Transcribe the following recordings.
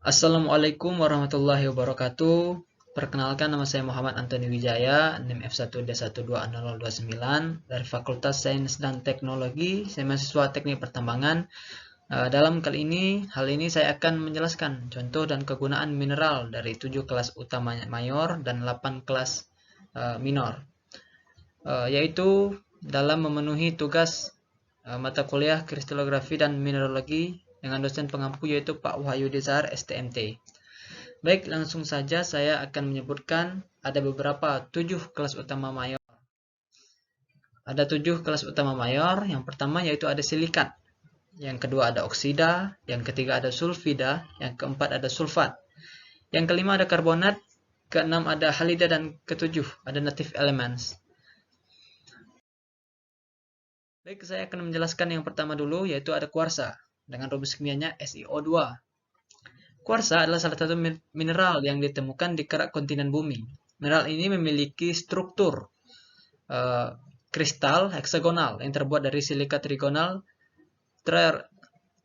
Assalamualaikum warahmatullahi wabarakatuh. Perkenalkan, nama saya Muhammad Antoni Wijaya, NIM F1D1200029 dari Fakultas Sains dan Teknologi. Saya mahasiswa Teknik Pertambangan. Dalam hal ini saya akan menjelaskan contoh dan kegunaan mineral dari 7 kelas utama mayor dan 8 kelas minor, yaitu dalam memenuhi tugas mata kuliah Kristalografi dan Mineralogi dengan dosen pengampu yaitu Pak Wahyu Desar STMT. Baik, langsung saja saya akan menyebutkan ada beberapa 7 kelas utama mayor. Ada 7 kelas utama mayor. Yang pertama yaitu ada silikat. Yang kedua ada oksida, yang ketiga ada sulfida, yang keempat ada sulfat. Yang kelima ada karbonat, keenam ada halida, dan ketujuh ada native elements. Baik, saya akan menjelaskan yang pertama dulu, yaitu ada kuarsa dengan rumus kimianya SiO2. Kuarsa adalah salah satu mineral yang ditemukan di kerak kontinen bumi. Mineral ini memiliki struktur kristal heksagonal yang terbuat dari silika trigonal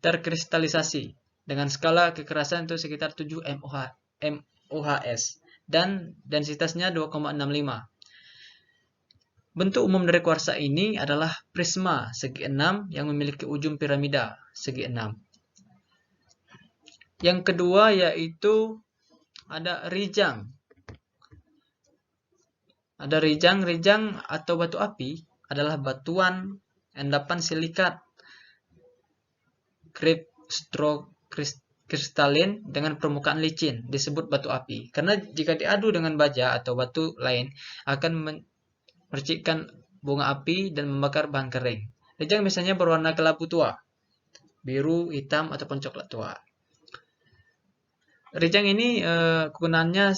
terkristalisasi dengan skala kekerasan itu sekitar 7 MOHs dan densitasnya 2,65. Bentuk umum dari kuarsa ini adalah prisma segi 6 yang memiliki ujung piramida segi 6. Yang kedua yaitu ada rijang. Ada rijang atau batu api adalah batuan endapan silikat kristalin dengan permukaan licin, disebut batu api. Karena jika diadu dengan baja atau batu lain akan mercikkan bunga api dan membakar bahan kering. Rijang biasanya berwarna kelabu tua, biru, hitam, ataupun coklat tua. Rijang ini kegunaannya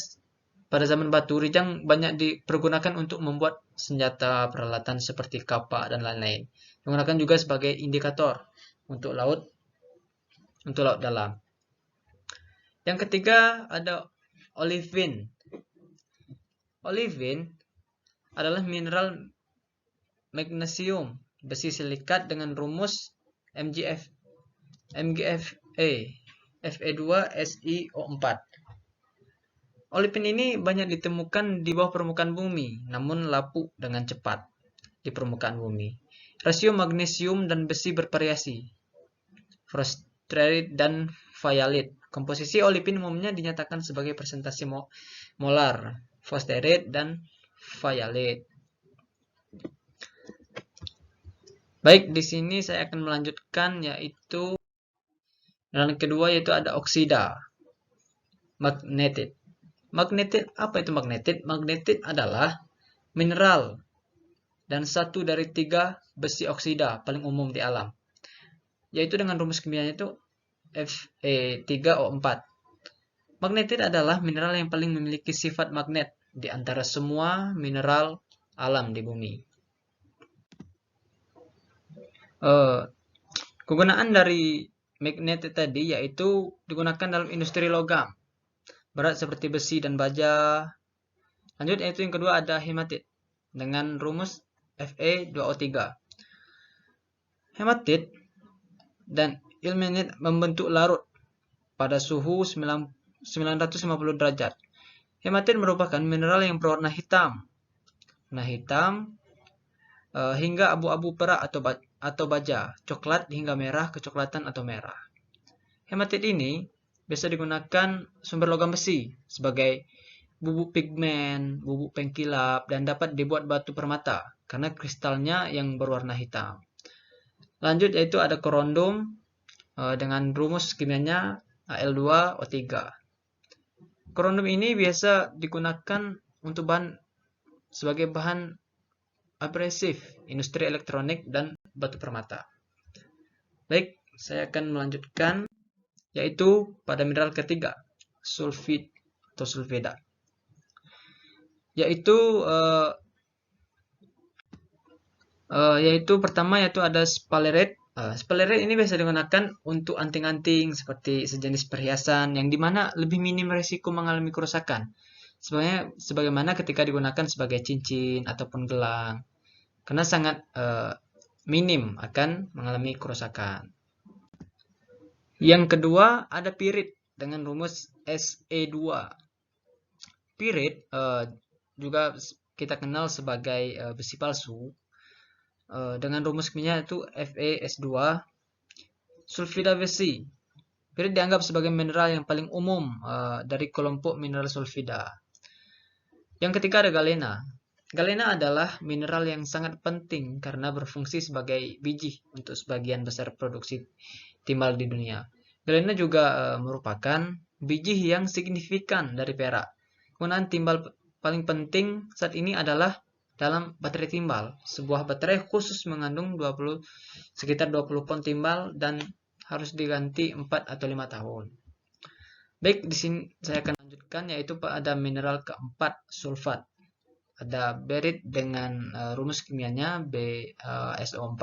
pada zaman batu, rijang banyak dipergunakan untuk membuat senjata, peralatan seperti kapak dan lain-lain. Digunakan juga sebagai indikator untuk laut dalam. Yang ketiga ada olivin. Olivin adalah mineral magnesium besi silikat dengan rumus Fe2SiO4. Olivin ini banyak ditemukan di bawah permukaan bumi, namun lapuk dengan cepat di permukaan bumi. Rasio magnesium dan besi bervariasi, fosfarit dan vialit. Komposisi olivin umumnya dinyatakan sebagai persentase molar, fosfarit dan vialit. Baik, di sini saya akan melanjutkan yaitu yang kedua yaitu ada oksida, magnetit. Magnetit, apa itu magnetit? Magnetit adalah mineral dan satu dari 3 besi oksida paling umum di alam, yaitu dengan rumus kimianya itu Fe3O4. Magnetit adalah mineral yang paling memiliki sifat magnet di antara semua mineral alam di bumi. Kegunaan dari magnetit tadi yaitu digunakan dalam industri logam berat seperti besi dan baja. Lanjut, yaitu yang kedua ada hematit dengan rumus Fe2O3. Hematit dan ilmenit membentuk larut pada suhu 950 derajat. Hematit merupakan mineral yang berwarna hitam. Hingga abu-abu perak atau baja, coklat hingga merah, kecoklatan atau merah. Hematit ini biasa digunakan sumber logam besi sebagai bubuk pigmen, bubuk pengkilap, dan dapat dibuat batu permata karena kristalnya yang berwarna hitam. Lanjut, yaitu ada korundum dengan rumus kimianya Al2O3. Korundum ini biasa digunakan untuk sebagai bahan abrasif, industri elektronik, dan batu permata. Baik, saya akan melanjutkan yaitu pada mineral ketiga, sulfid atau sulfida. Yaitu pertama yaitu ada sphalerite. Sphalerite ini biasa digunakan untuk anting-anting seperti sejenis perhiasan yang dimana lebih minim risiko mengalami kerusakan. Sebagaimana ketika digunakan sebagai cincin ataupun gelang, karena sangat minim akan mengalami kerusakan. Yang kedua ada pirit dengan rumus Se2. Pirit juga kita kenal sebagai besi palsu. Dengan rumus kimia itu FeS2. Sulfida besi. Pirit dianggap sebagai mineral yang paling umum dari kelompok mineral sulfida. Yang ketiga ada galena. Galena adalah mineral yang sangat penting karena berfungsi sebagai biji untuk sebagian besar produksi timbal di dunia. Galena juga merupakan biji yang signifikan dari perak. Penggunaan timbal paling penting saat ini adalah dalam baterai timbal. Sebuah baterai khusus mengandung sekitar 20 pon timbal dan harus diganti 4 atau 5 tahun. Baik, di sini saya akan lanjutkan, yaitu ada mineral keempat, sulfat. Ada berit dengan rumus kimianya BSO4.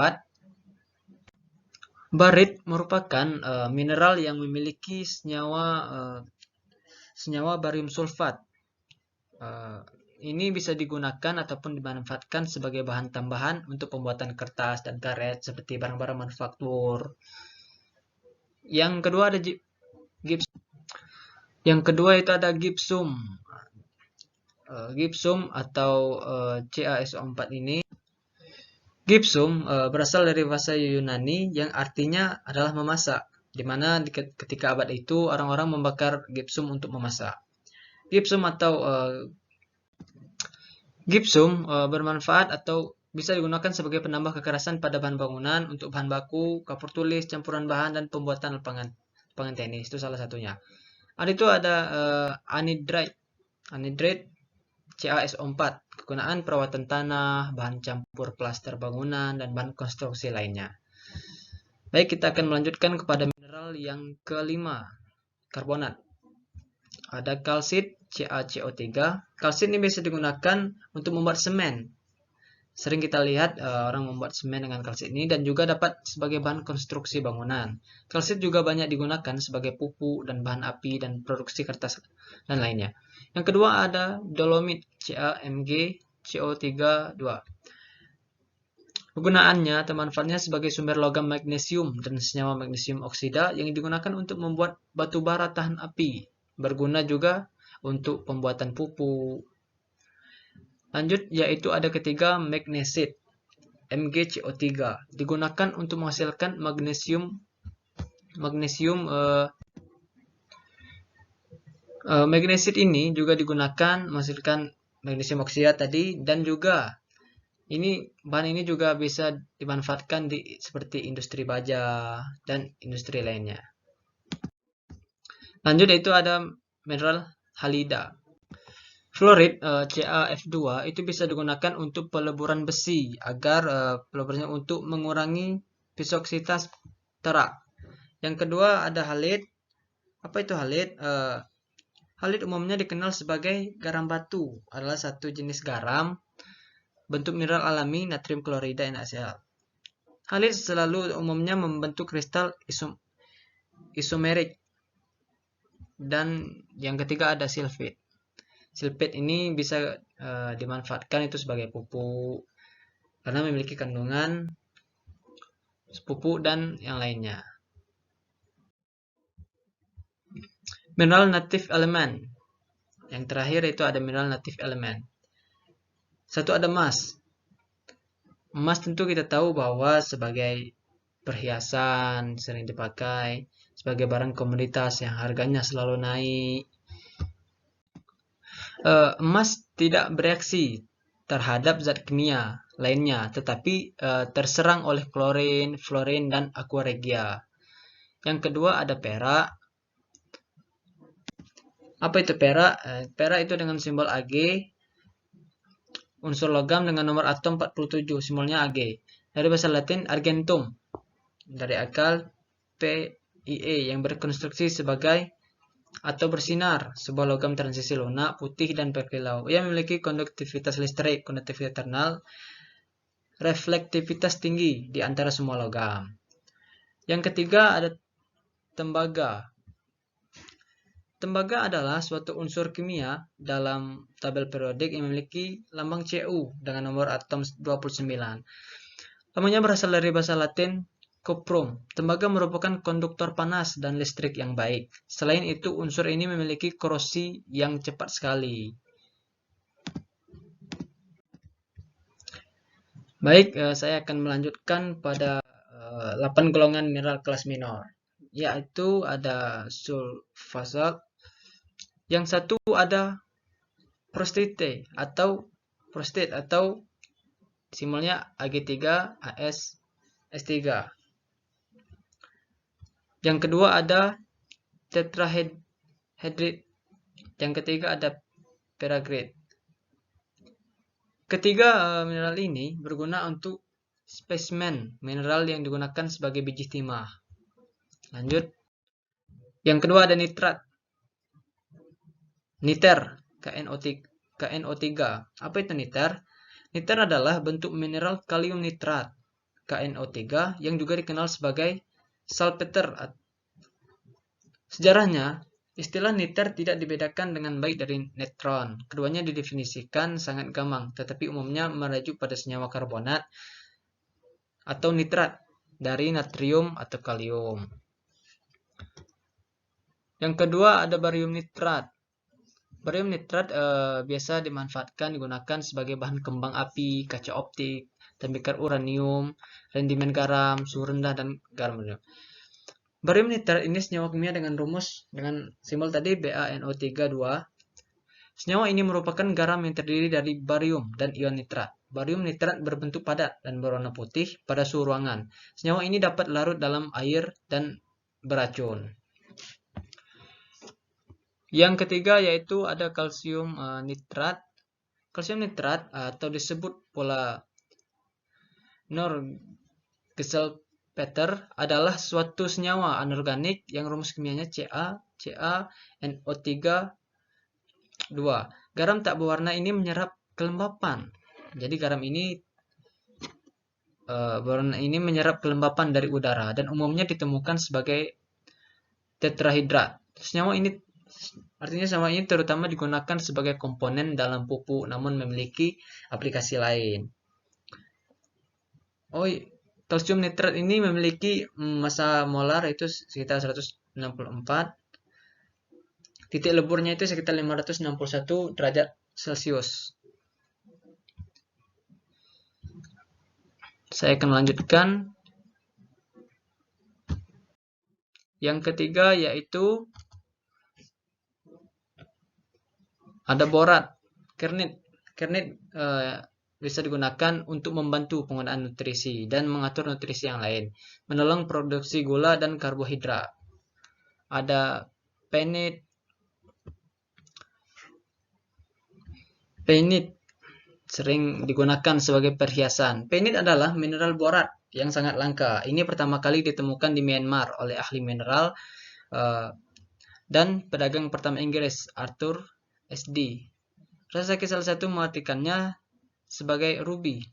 Barit merupakan mineral yang memiliki senyawa barium sulfat. Ini bisa digunakan ataupun dimanfaatkan sebagai bahan tambahan untuk pembuatan kertas dan karet seperti barang-barang manufaktur. Yang kedua ada gipsum. Yang kedua itu ada gipsum. Gipsum atau CaSO4 ini. Gipsum berasal dari bahasa Yunani yang artinya adalah memasak, di mana ketika abad itu orang-orang membakar gipsum untuk memasak. Gipsum bermanfaat atau bisa digunakan sebagai penambah kekerasan pada bahan bangunan, untuk bahan baku, kapur tulis, campuran bahan, dan pembuatan lapangan tenis. Itu salah satunya. Itu ada anhydride CaSO4, kegunaan perawatan tanah, bahan campur plaster bangunan, dan bahan konstruksi lainnya. Baik, kita akan melanjutkan kepada mineral yang kelima, karbonat. Ada kalsit, CaCO3. Kalsit ini bisa digunakan untuk membuat semen. Sering kita lihat orang membuat semen dengan kalsit ini, dan juga dapat sebagai bahan konstruksi bangunan. Kalsit juga banyak digunakan sebagai pupuk dan bahan api dan produksi kertas dan lainnya. Yang kedua ada dolomit, CaMgCO32. Kegunaannya atau manfaatnya sebagai sumber logam magnesium dan senyawa magnesium oksida yang digunakan untuk membuat batu bara tahan api. Berguna juga untuk pembuatan pupuk. Lanjut, yaitu ada ketiga, magnesit, MgCO3. Digunakan untuk menghasilkan magnesium magnesit ini juga digunakan menghasilkan magnesium oksida tadi, dan juga bahan ini juga bisa dimanfaatkan seperti industri baja dan industri lainnya. Lanjut, yaitu ada mineral halida. Fluorid CaF2 itu bisa digunakan untuk peleburan besi agar peleburannya untuk mengurangi viskoksitas terak. Yang kedua ada halid. Apa itu halid? Halid umumnya dikenal sebagai garam batu, adalah satu jenis garam bentuk mineral alami natrium klorida NaCl. Halid selalu umumnya membentuk kristal isomerik. Dan yang ketiga ada silfit. Silfit ini bisa dimanfaatkan itu sebagai pupuk karena memiliki kandungan pupuk dan yang lainnya. Mineral native element. Yang terakhir itu ada mineral native element. Satu ada emas. Emas tentu kita tahu bahwa sebagai perhiasan sering dipakai, sebagai barang komoditas yang harganya selalu naik. Emas tidak bereaksi terhadap zat kimia lainnya, tetapi terserang oleh klorin, fluorin, dan aqua regia. Yang kedua ada perak. Apa itu perak? Perak itu dengan simbol Ag, unsur logam dengan nomor atom 47, simbolnya Ag. Dari bahasa Latin argentum, dari akal PIE yang berkonstruksi sebagai atau bersinar, sebuah logam transisi lunak, putih, dan berkilau. Ia memiliki konduktivitas listrik, konduktivitas thermal, reflektivitas tinggi di antara semua logam. Yang ketiga ada tembaga. Tembaga adalah suatu unsur kimia dalam tabel periodik yang memiliki lambang Cu dengan nomor atom 29. Namanya berasal dari bahasa Latin koprom. Tembaga merupakan konduktor panas dan listrik yang baik. Selain itu, unsur ini memiliki korosi yang cepat sekali. Baik, saya akan melanjutkan pada 8 golongan mineral kelas minor, yaitu ada sulfasat. Yang satu ada prostate atau simbolnya Ag3AsS3. Yang kedua ada tetrahedrid. Yang ketiga ada peragrit. Ketiga mineral ini berguna untuk spesimen mineral yang digunakan sebagai biji timah. Lanjut. Yang kedua ada nitrat. Niter, KNO3. Apa itu niter? Niter adalah bentuk mineral kalium nitrat, KNO3, yang juga dikenal sebagai salpeter. Sejarahnya, istilah niter tidak dibedakan dengan baik dari netron. Keduanya didefinisikan sangat gampang, tetapi umumnya merujuk pada senyawa karbonat atau nitrat dari natrium atau kalium. Yang kedua ada barium nitrat. Barium nitrat biasa digunakan sebagai bahan kembang api, kaca optik, tembikar uranium, rendimen garam, suhu rendah, dan garam. Barium nitrat ini senyawa kimia dengan rumus dengan simbol tadi BaNO3(2). Senyawa ini merupakan garam yang terdiri dari barium dan ion nitrat. Barium nitrat berbentuk padat dan berwarna putih pada suhu ruangan. Senyawa ini dapat larut dalam air dan beracun. Yang ketiga yaitu ada kalsium nitrat. Kalsium nitrat atau disebut pula Norgesellpeter adalah suatu senyawa anorganik yang rumus kimianya CaNO3(2). Garam tak berwarna ini menyerap kelembapan. Jadi garam ini berwarna ini menyerap kelembapan dari udara dan umumnya ditemukan sebagai tetrahidrat. Senyawa ini terutama digunakan sebagai komponen dalam pupuk, namun memiliki aplikasi lain. Kalsium nitrat ini memiliki massa molar itu sekitar 164. Titik leburnya itu sekitar 561 derajat Celcius. Saya akan melanjutkan. Yang ketiga yaitu ada borat, kernit. Kernit bisa digunakan untuk membantu penggunaan nutrisi dan mengatur nutrisi yang lain, menolong produksi gula dan karbohidrat. Ada penit. Penit sering digunakan sebagai perhiasan. Penit adalah mineral borat yang sangat langka. Ini pertama kali ditemukan di Myanmar oleh ahli mineral dan pedagang pertama Inggris, Arthur SD. Sasaki salah satu mengartikannya sebagai ruby,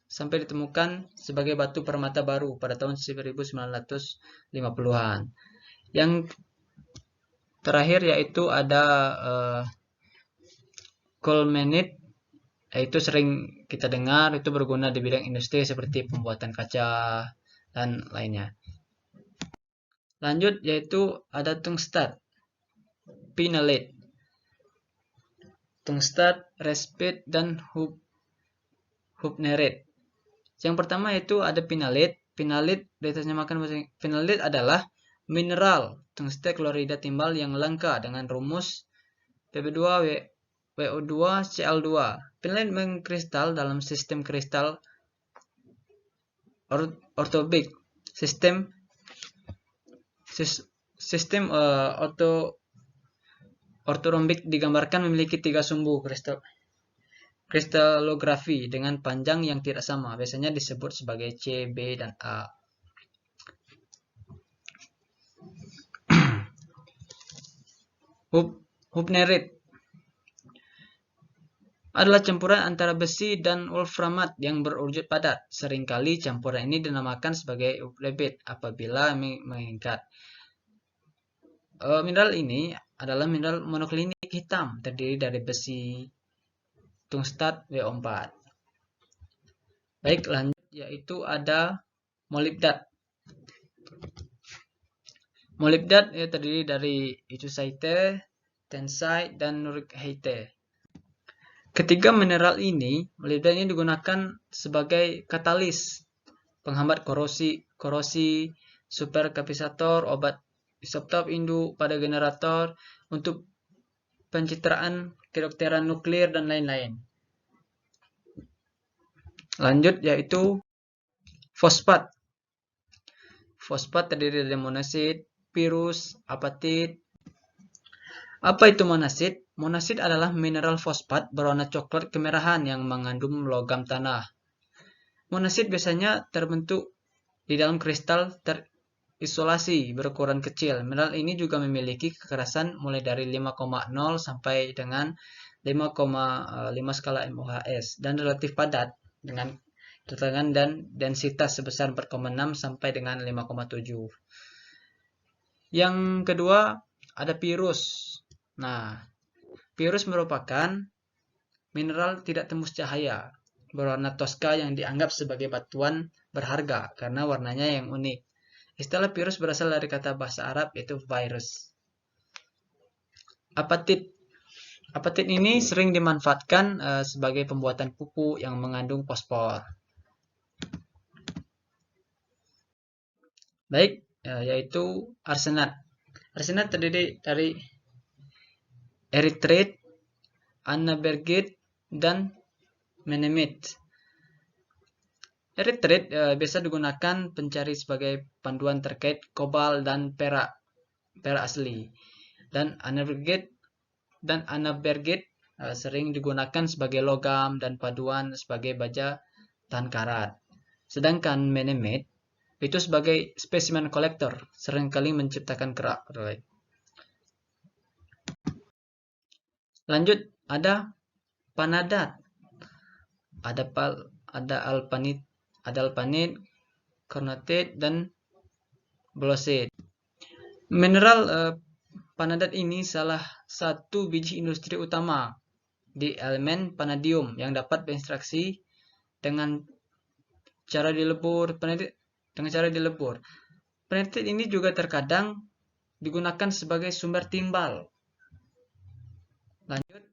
sampai ditemukan sebagai batu permata baru pada tahun 1950-an. Yang terakhir yaitu ada colemanite, yaitu sering kita dengar, itu berguna di bidang industri seperti pembuatan kaca dan lainnya. Lanjut yaitu ada tungstat, phenolate. Tungstat, respit, dan hupnerate. Yang pertama yaitu ada phenolate. Phenolate adalah mineral tungstat klorida timbal yang langka dengan rumus Pb2WO2Cl2. Phenolate mengkristal dalam sistem kristal ortobik. Sistem ortorombik digambarkan memiliki 3 sumbu kristalografi dengan panjang yang tidak sama, biasanya disebut sebagai C, B, dan A. Hupnerate adalah campuran antara besi dan wolframat yang berwujud padat. Seringkali campuran ini dinamakan sebagai huprebate apabila meningkat. Mineral ini adalah mineral monoklinik hitam terdiri dari besi, tungstat, WO4. Baik, lanjut yaitu ada molibdat. Molibdat terdiri dari ichthyosaite, tensite, dan nuricite. Ketiga mineral ini, molibdat ini digunakan sebagai katalis, penghambat korosi, superkapasitor, obat isotop induk pada generator, untuk pencitraan kedokteran nuklir, dan lain-lain. Lanjut yaitu fosfat. Fosfat terdiri dari monasid, pirus, apatit. Apa itu monasid? Monasid adalah mineral fosfat berwarna coklat kemerahan yang mengandung logam tanah. Monasid biasanya terbentuk di dalam kristal terisolasi berukuran kecil. Mineral ini juga memiliki kekerasan mulai dari 5,0 sampai dengan 5,5 skala MOHS dan relatif padat dengan ketegangan dan densitas sebesar 4,6 sampai dengan 5,7. Yang kedua ada pirus. Nah, pirus merupakan mineral tidak tembus cahaya berwarna toska yang dianggap sebagai batuan berharga karena warnanya yang unik. Istilah pirus berasal dari kata bahasa Arab yaitu virus. Apatit. Apatit ini sering dimanfaatkan sebagai pembuatan pupuk yang mengandung fosfor. Baik, yaitu arsenat. Arsenat terdiri dari erythrite, annabergite, dan menemit. Erythrite biasa digunakan pencari sebagai panduan terkait kobal dan perak asli. Dan annabergite sering digunakan sebagai logam dan paduan sebagai baja tahan karat. Sedangkan menemit itu sebagai spesimen kolektor, seringkali menciptakan kerak. Lanjut, ada panadat. Ada alpanit, kornatit, dan bauxite. Mineral panadat ini salah satu biji industri utama di elemen vanadium yang dapat berekstraksi dengan cara dilebur. Panadat ini juga terkadang digunakan sebagai sumber timbal. Lanjut.